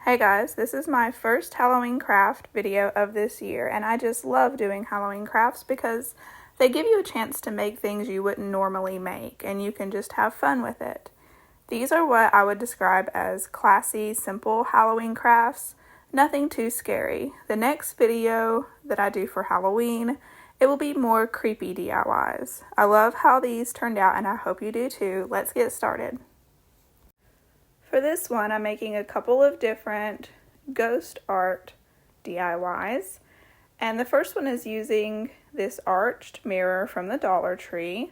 Hey guys, this is my first Halloween craft video of this year, and I just love doing Halloween crafts because they give you a chance to make things you wouldn't normally make, and you can just have fun with it. These are what I would describe as classy, simple Halloween crafts, nothing too scary. The next video that I do for Halloween, it will be more creepy DIYs. I love how these turned out, and I hope you do too. Let's get started. For this one, I'm making a couple of different ghost art DIYs. And the first one is using this arched mirror from the Dollar Tree.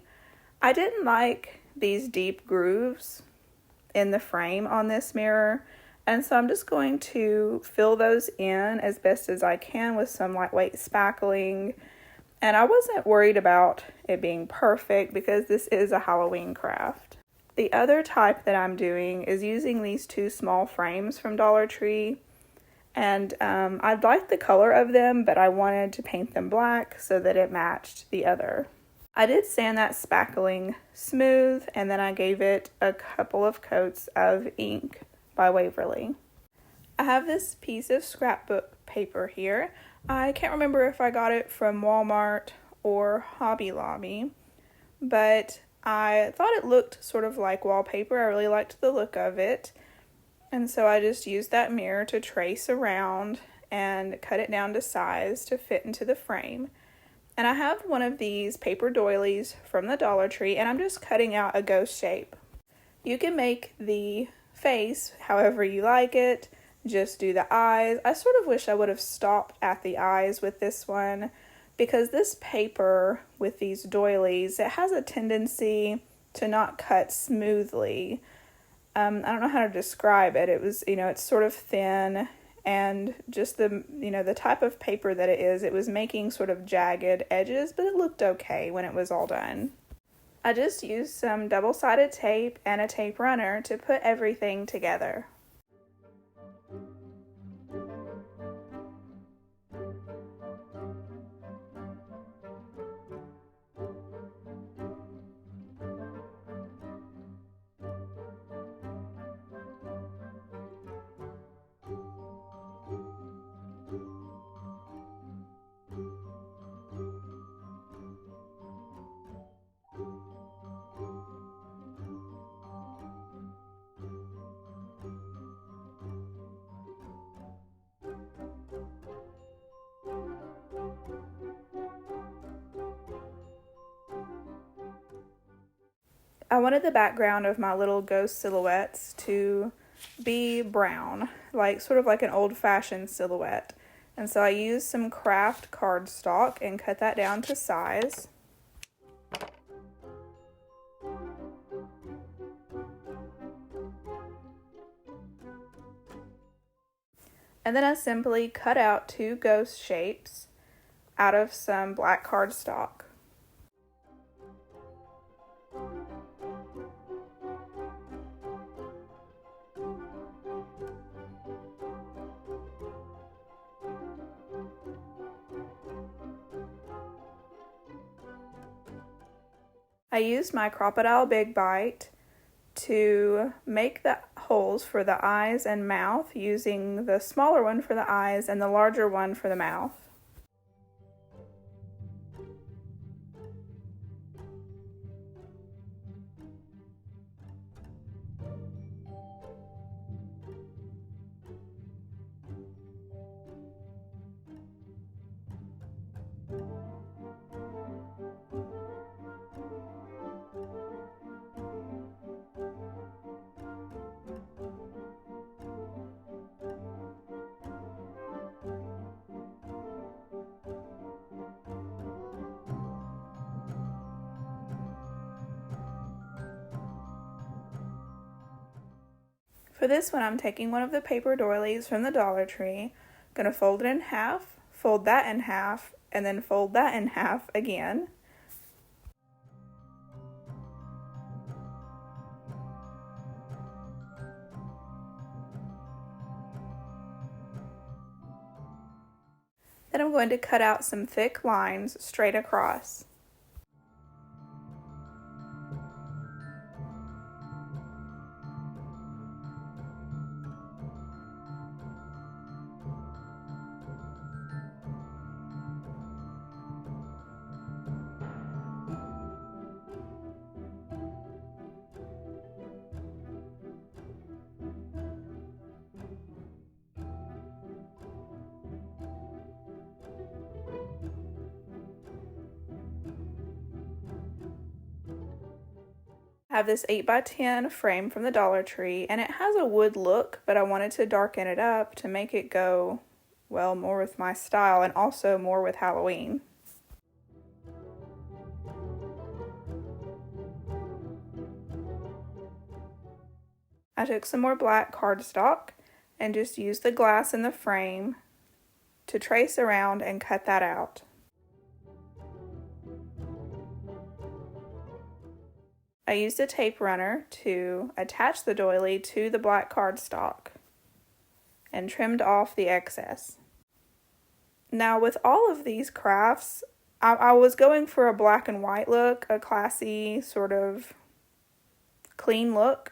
I didn't like these deep grooves in the frame on this mirror, and so I'm just going to fill those in as best as I can with some lightweight spackling. And I wasn't worried about it being perfect because this is a Halloween craft. The other type that I'm doing is using these two small frames from Dollar Tree, and I liked the color of them, but I wanted to paint them black so that it matched the other. I did sand that spackling smooth, and then I gave it a couple of coats of ink by Waverly. I have this piece of scrapbook paper here. I can't remember if I got it from Walmart or Hobby Lobby, but I thought it looked sort of like wallpaper. I really liked the look of it. And so I just used that mirror to trace around and cut it down to size to fit into the frame. And I have one of these paper doilies from the Dollar Tree, and I'm just cutting out a ghost shape. You can make the face however you like it. Just do the eyes. I sort of wish I would have stopped at the eyes with this one, because this paper with these doilies, it has a tendency to not cut smoothly. I don't know how to describe it. It was, it's sort of thin, and just the type of paper that it was making sort of jagged edges, but it looked okay when it was all done. I just used some double-sided tape and a tape runner to put everything together. I wanted the background of my little ghost silhouettes to be brown, sort of like an old-fashioned silhouette. And so I used some craft cardstock and cut that down to size. And then I simply cut out two ghost shapes out of some black cardstock. I used my Crocodile Big Bite to make the holes for the eyes and mouth, using the smaller one for the eyes and the larger one for the mouth. For this one, I'm taking one of the paper doilies from the Dollar Tree, going to fold it in half, fold that in half, and then fold that in half again. Then I'm going to cut out some thick lines straight across. I have this 8x10 frame from the Dollar Tree, and it has a wood look, but I wanted to darken it up to make it go, well, more with my style and also more with Halloween. I took some more black cardstock and just used the glass in the frame to trace around and cut that out. I used a tape runner to attach the doily to the black cardstock and trimmed off the excess. Now with all of these crafts, I was going for a black and white look, a classy sort of clean look,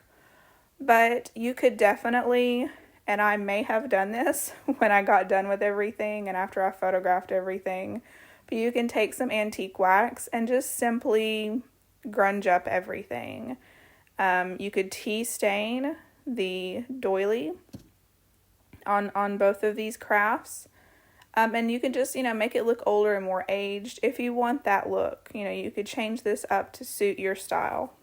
but you could definitely, and I may have done this when I got done with everything and after I photographed everything, but you can take some antique wax and just simply grunge up everything. You could tea stain the doily on both of these crafts, and you can just, make it look older and more aged if you want that look. You could change this up to suit your style.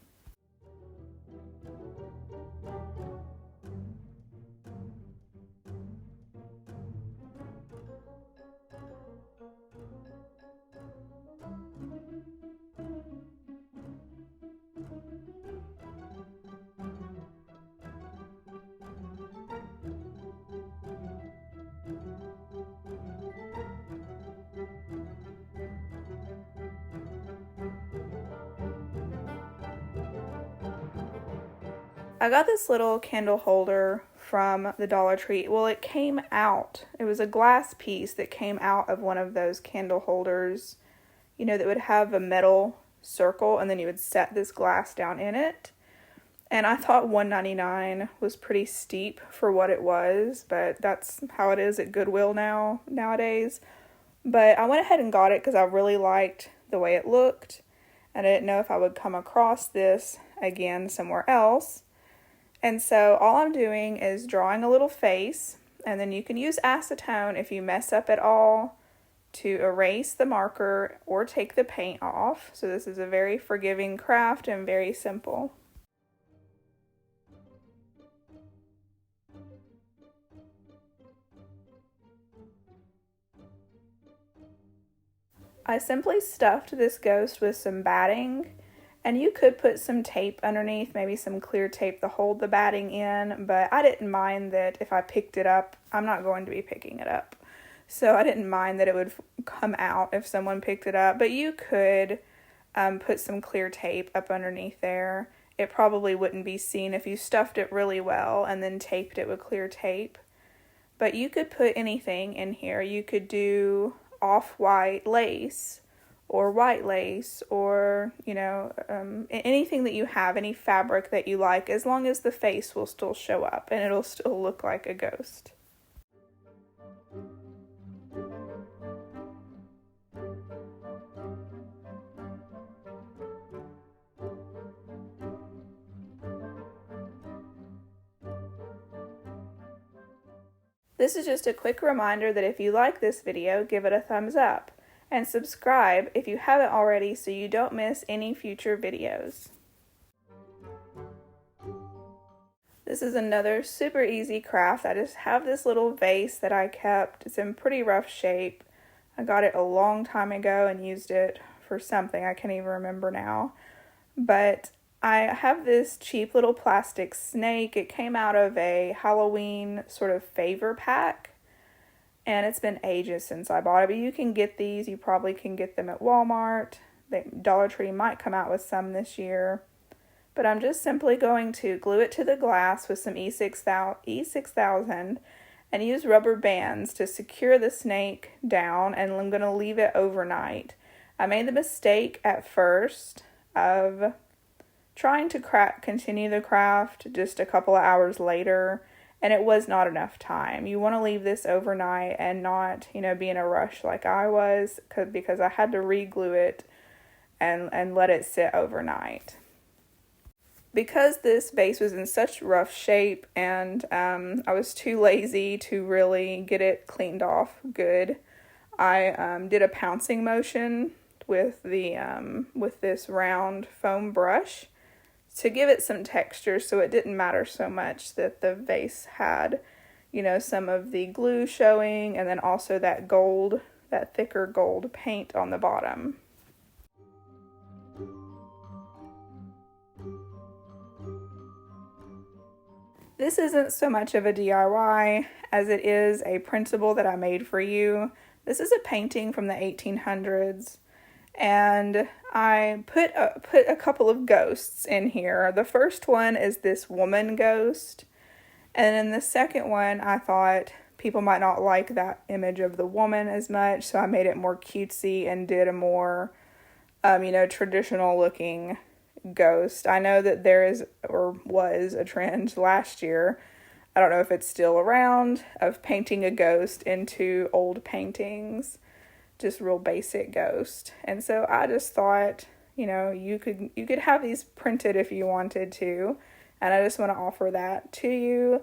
I got this little candle holder from the Dollar Tree. Well, it came out. It was a glass piece that came out of one of those candle holders, that would have a metal circle, and then you would set this glass down in it. And I thought $1.99 was pretty steep for what it was, but that's how it is at Goodwill nowadays. But I went ahead and got it because I really liked the way it looked, and I didn't know if I would come across this again somewhere else. And so all I'm doing is drawing a little face, and then you can use acetone if you mess up at all to erase the marker or take the paint off. So this is a very forgiving craft and very simple. I simply stuffed this ghost with some batting. And you could put some tape underneath, maybe some clear tape to hold the batting in, but I didn't mind that if I picked it up, I'm not going to be picking it up. So I didn't mind that it would come out if someone picked it up, but you could put some clear tape up underneath there. It probably wouldn't be seen if you stuffed it really well and then taped it with clear tape. But you could put anything in here. You could do off-white lace, or white lace, or, anything that you have, any fabric that you like, as long as the face will still show up and it'll still look like a ghost. This is just a quick reminder that if you like this video, give it a thumbs up. And subscribe if you haven't already so you don't miss any future videos. This is another super easy craft. I just have this little vase that I kept. It's in pretty rough shape. I got it a long time ago and used it for something. I can't even remember now. But I have this cheap little plastic snake. It came out of a Halloween sort of favor pack. And it's been ages since I bought it, but you can get these. You probably can get them at Walmart. The Dollar Tree might come out with some this year. But I'm just simply going to glue it to the glass with some E6000 and use rubber bands to secure the snake down, and I'm going to leave it overnight. I made the mistake at first of trying to continue the craft just a couple of hours later, and it was not enough time. You want to leave this overnight and not, be in a rush like I was, because I had to re-glue it and let it sit overnight. Because this vase was in such rough shape and I was too lazy to really get it cleaned off good, I did a pouncing motion with this round foam brush. to give it some texture, so it didn't matter so much that the vase had, you know, some of the glue showing and then also that gold, that thicker gold paint on the bottom. This isn't so much of a DIY as it is a printable that I made for you. This is a painting from the 1800s, and I put a couple of ghosts in here. The first one is this woman ghost, and then the second one I thought people might not like that image of the woman as much, so I made it more cutesy and did a more, you know, traditional looking ghost. I know that there is or was a trend last year, I don't know if it's still around, of painting a ghost into old paintings, just real basic ghost. And so I just thought, you know, you could have these printed if you wanted to, and I just want to offer that to you.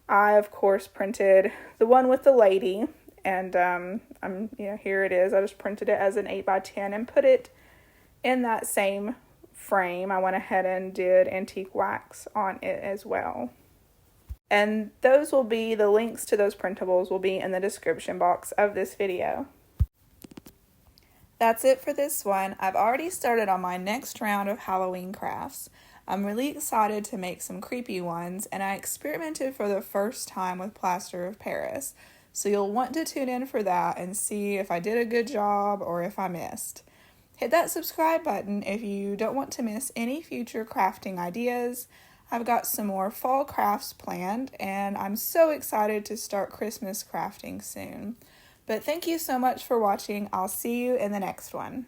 I of course printed the one with the lady, and here it is. I just printed it as an 8x10 and put it in that same frame. I went ahead and did antique wax on it as well. And those will be, the links to those printables will be in the description box of this video. That's it for this one. I've already started on my next round of Halloween crafts. I'm really excited to make some creepy ones, and I experimented for the first time with plaster of Paris. So you'll want to tune in for that and see if I did a good job or if I missed. Hit that subscribe button if you don't want to miss any future crafting ideas. I've got some more fall crafts planned, and I'm so excited to start Christmas crafting soon. But thank you so much for watching. I'll see you in the next one.